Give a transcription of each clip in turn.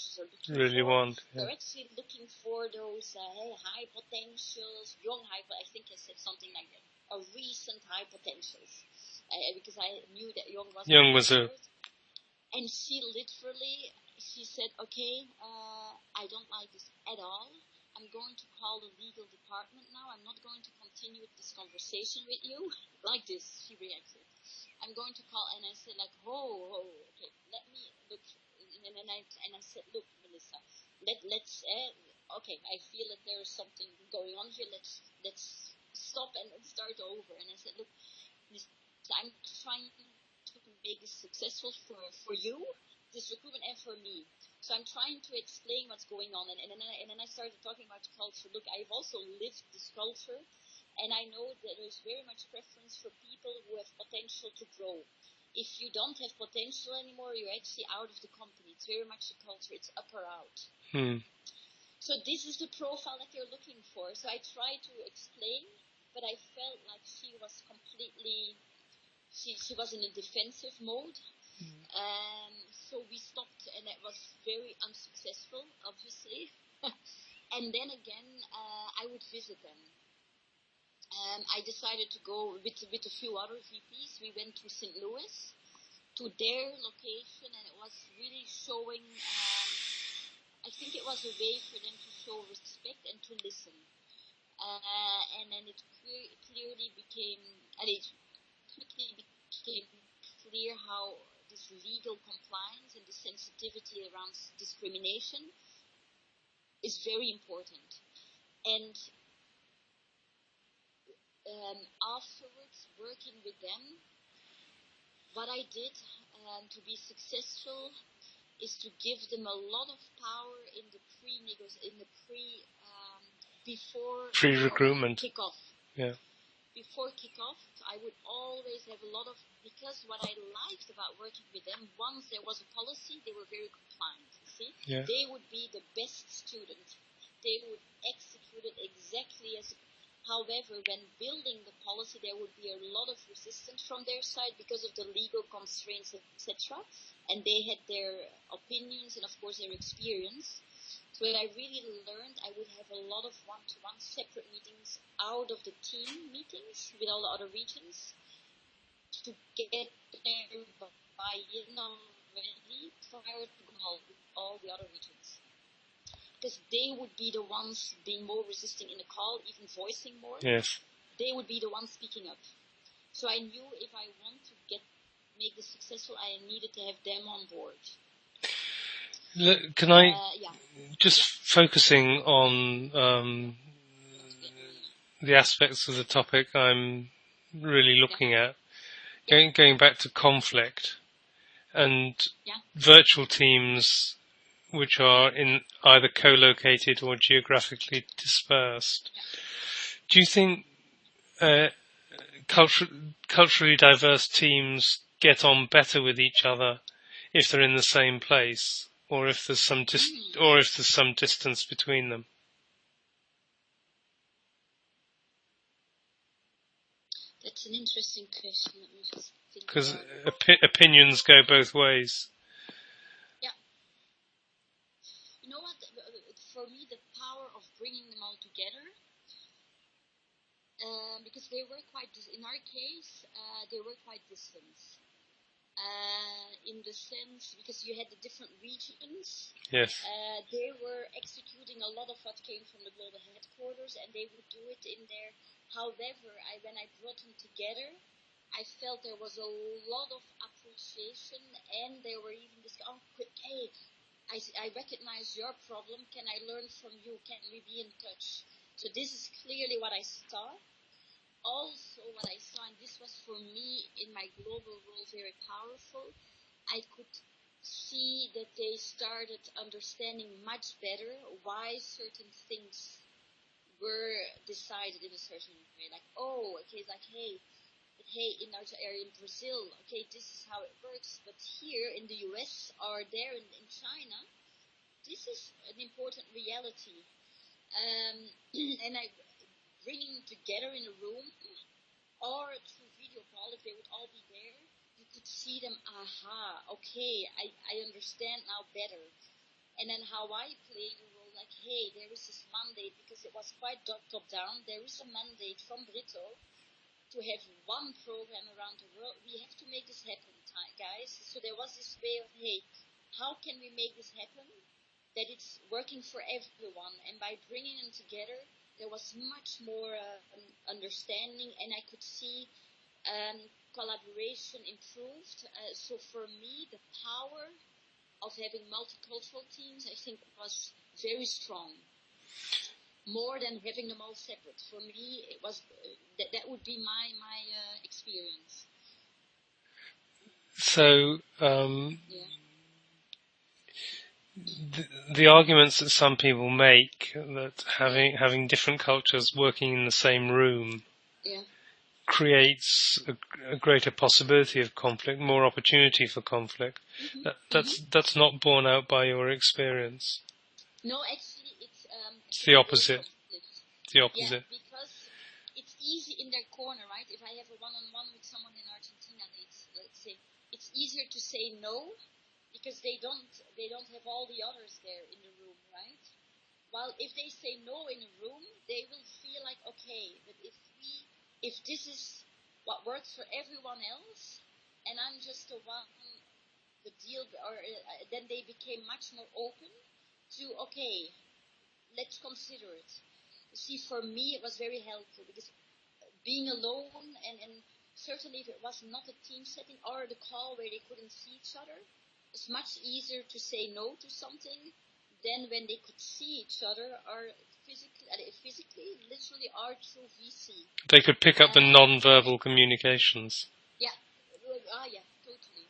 managers are looking really for. want. Yeah. They're actually looking for those high potentials, young high. I think I said something like that. Recent high potentials, because I knew that Young was a. And she said, okay, I don't like this at all. I'm going to call the legal department now. I'm not going to continue this conversation with you. Like this, she reacted. I'm going to call, and I said, like, okay, let me look. And I said, look, Melissa, let's okay, I feel that there is something going on here. Let's stop and start over. And I said, look, I'm trying to make this successful for you, this recruitment, and for me. So I'm trying to explain what's going on, and then I started talking about culture. Look, I've also lived this culture, and I know that there's very much preference for people who have potential to grow. If you don't have potential anymore, you're actually out of the company. It's very much the culture. It's up or out. So this is the profile that you're looking for. So I tried to explain, but I felt like she was completely... She was in a defensive mode. So we stopped, and it was very unsuccessful, obviously. And then again, I would visit them. I decided to go with a few other VPs. We went to St. Louis, to their location, and it was really showing, I think it was a way for them to show respect and to listen. And then it clearly became, and it quickly became clear how this legal compliance and the sensitivity around discrimination is very important. And afterwards, working with them, what I did to be successful is to give them a lot of power in the before pre-recruitment kickoff. Yeah. Before kickoff, I would always have a lot of, because what I liked about working with them, once there was a policy, they were very compliant, you see? Yeah. They would be the best student. They would execute it exactly as. However, when building the policy, there would be a lot of resistance from their side because of the legal constraints, etc. And they had their opinions and, of course, their experience. So what I really learned, I would have a lot of one-to-one separate meetings out of the team meetings with all the other regions to get their buy-in already prior to all the other regions. Because they would be the ones being more resisting in the call, even voicing more. Yes. They would be the ones speaking up. So I knew if I want to make this successful, I needed to have them on board. Can I just focusing on the aspects of the topic I'm really looking at, going back to conflict and virtual teams which are in either co-located or geographically dispersed. Do you think culturally diverse teams get on better with each other if they're in the same place, or if there's some distance between them? That's an interesting question. Let me just think. Because opinions go both ways. Yeah. You know what? For me, the power of bringing them all together, because they were quite, in our case, they were quite distant. In the sense, because you had the different regions. Yes. They were executing a lot of what came from the global headquarters, and they would do it in there. However, when I brought them together, I felt there was a lot of appreciation, and they were even this, hey, I recognize your problem. Can I learn from you? Can we be in touch? So this is clearly what I saw. Also, what I saw, and this was for me in my global role very powerful, I could see that they started understanding much better why certain things were decided in a certain way. Like, hey, in our area in Brazil, okay, this is how it works. But here in the US or there in China, this is an important reality. And I bringing together in a room or through video call, if they would all be there, you could see them, okay, I understand now better. And then how I played the role, like, hey, there is this mandate, because it was quite top-down, there is a mandate from Brito to have one program around the world. We have to make this happen, guys. So there was this way of, hey, how can we make this happen that it's working for everyone? And by bringing them together, there was much more understanding, and I could see collaboration improved. So for me, the power of having multicultural teams, I think, was very strong. More than having them all separate. For me, it was that would be my experience. So the arguments that some people make that having different cultures working in the same room creates a greater possibility of conflict, more opportunity for conflict. That's not borne out by your experience. No, actually, it's the opposite. It's the opposite. Yeah, because it's easy in their corner, right? If I have a one-on-one with someone in Argentina, let's say, it's easier to say no because they don't have all the others there in the room, right? While if they say no in a room, they will feel like, okay, but if this is what works for everyone else, and I'm just the one, the deal, or then they became much more open to, okay, let's consider it. You see, for me, it was very helpful because being alone, and certainly if it was not a team setting or the call where they couldn't see each other, it's much easier to say no to something than when they could see each other or physically, literally, or through VC. They could pick up the non-verbal communications. Yeah, totally.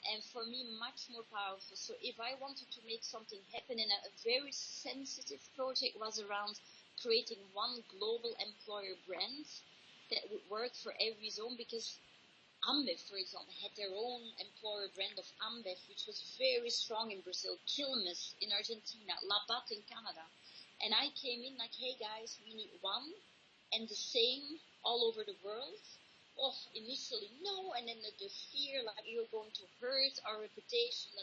And for me, much more powerful. So if I wanted to make something happen in a very sensitive project, was around creating one global employer brand that would work for every zone, because Ambev, for example, had their own employer brand of Ambev, which was very strong in Brazil, Quilmes in Argentina, Labatt in Canada. And I came in like, hey guys, we need one and the same all over the world. Initially, no, and then the fear, like, you're going to hurt our reputation,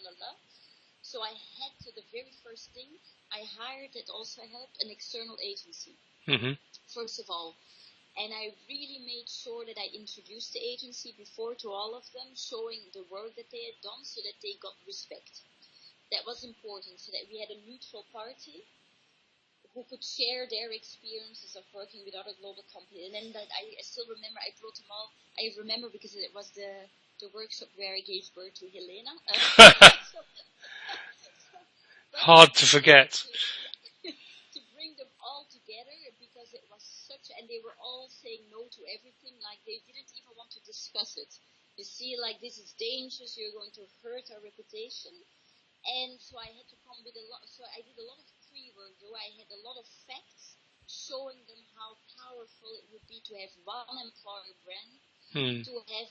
So I had to, the very first thing, I hired, that also helped, an external agency, first of all. And I really made sure that I introduced the agency before to all of them, showing the work that they had done so that they got respect. That was important, so that we had a neutral party who could share their experiences of working with other global companies. And then that I still remember, I brought them all. I remember because it was the workshop where I gave birth to Helena. Hard to forget. To bring them all together, because it was such, and they were all saying no to everything, like they didn't even want to discuss it. You see, like, this is dangerous, you're going to hurt our reputation. And so I had to come with a lot, so I did a lot of pre-work, though I had a lot of facts showing them how powerful it would be to have one employer brand, to have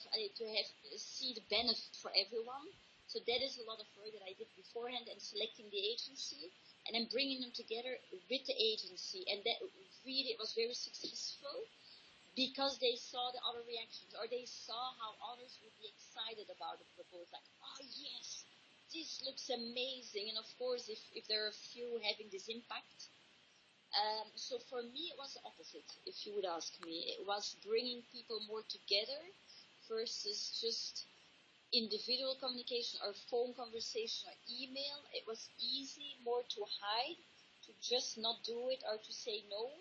see the benefit for everyone. So that is a lot of work that I did beforehand, and selecting the agency, and then bringing them together with the agency. And that really, it was very successful, because they saw the other reactions, or they saw how others would be excited about the proposal. Like, oh yes, this looks amazing. And of course, if there are a few having this impact. So for me, it was the opposite, if you would ask me. It was bringing people more together versus just individual communication or phone conversation or email. It was easy more to hide, to just not do it or to say no,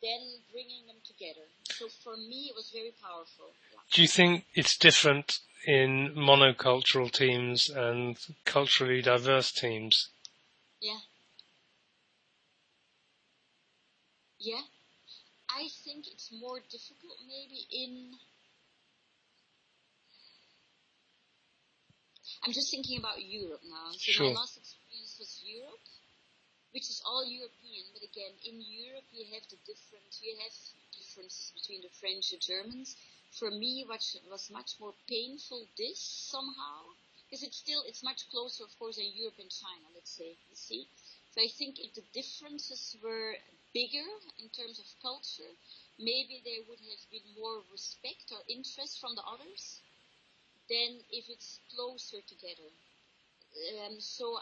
than bringing them together. So for me, it was very powerful. Yeah. Do you think it's different in monocultural teams and culturally diverse teams? Yeah. Yeah. I think it's more difficult maybe in... I'm just thinking about Europe now. So Sure. My last experience was Europe, which is all European. But again, in Europe, you have differences between the French and Germans. For me, what was much more painful, this somehow, because it's much closer, of course, than Europe and China, let's say, you see. So I think if the differences were bigger in terms of culture, maybe there would have been more respect or interest from the others than if it's closer together. So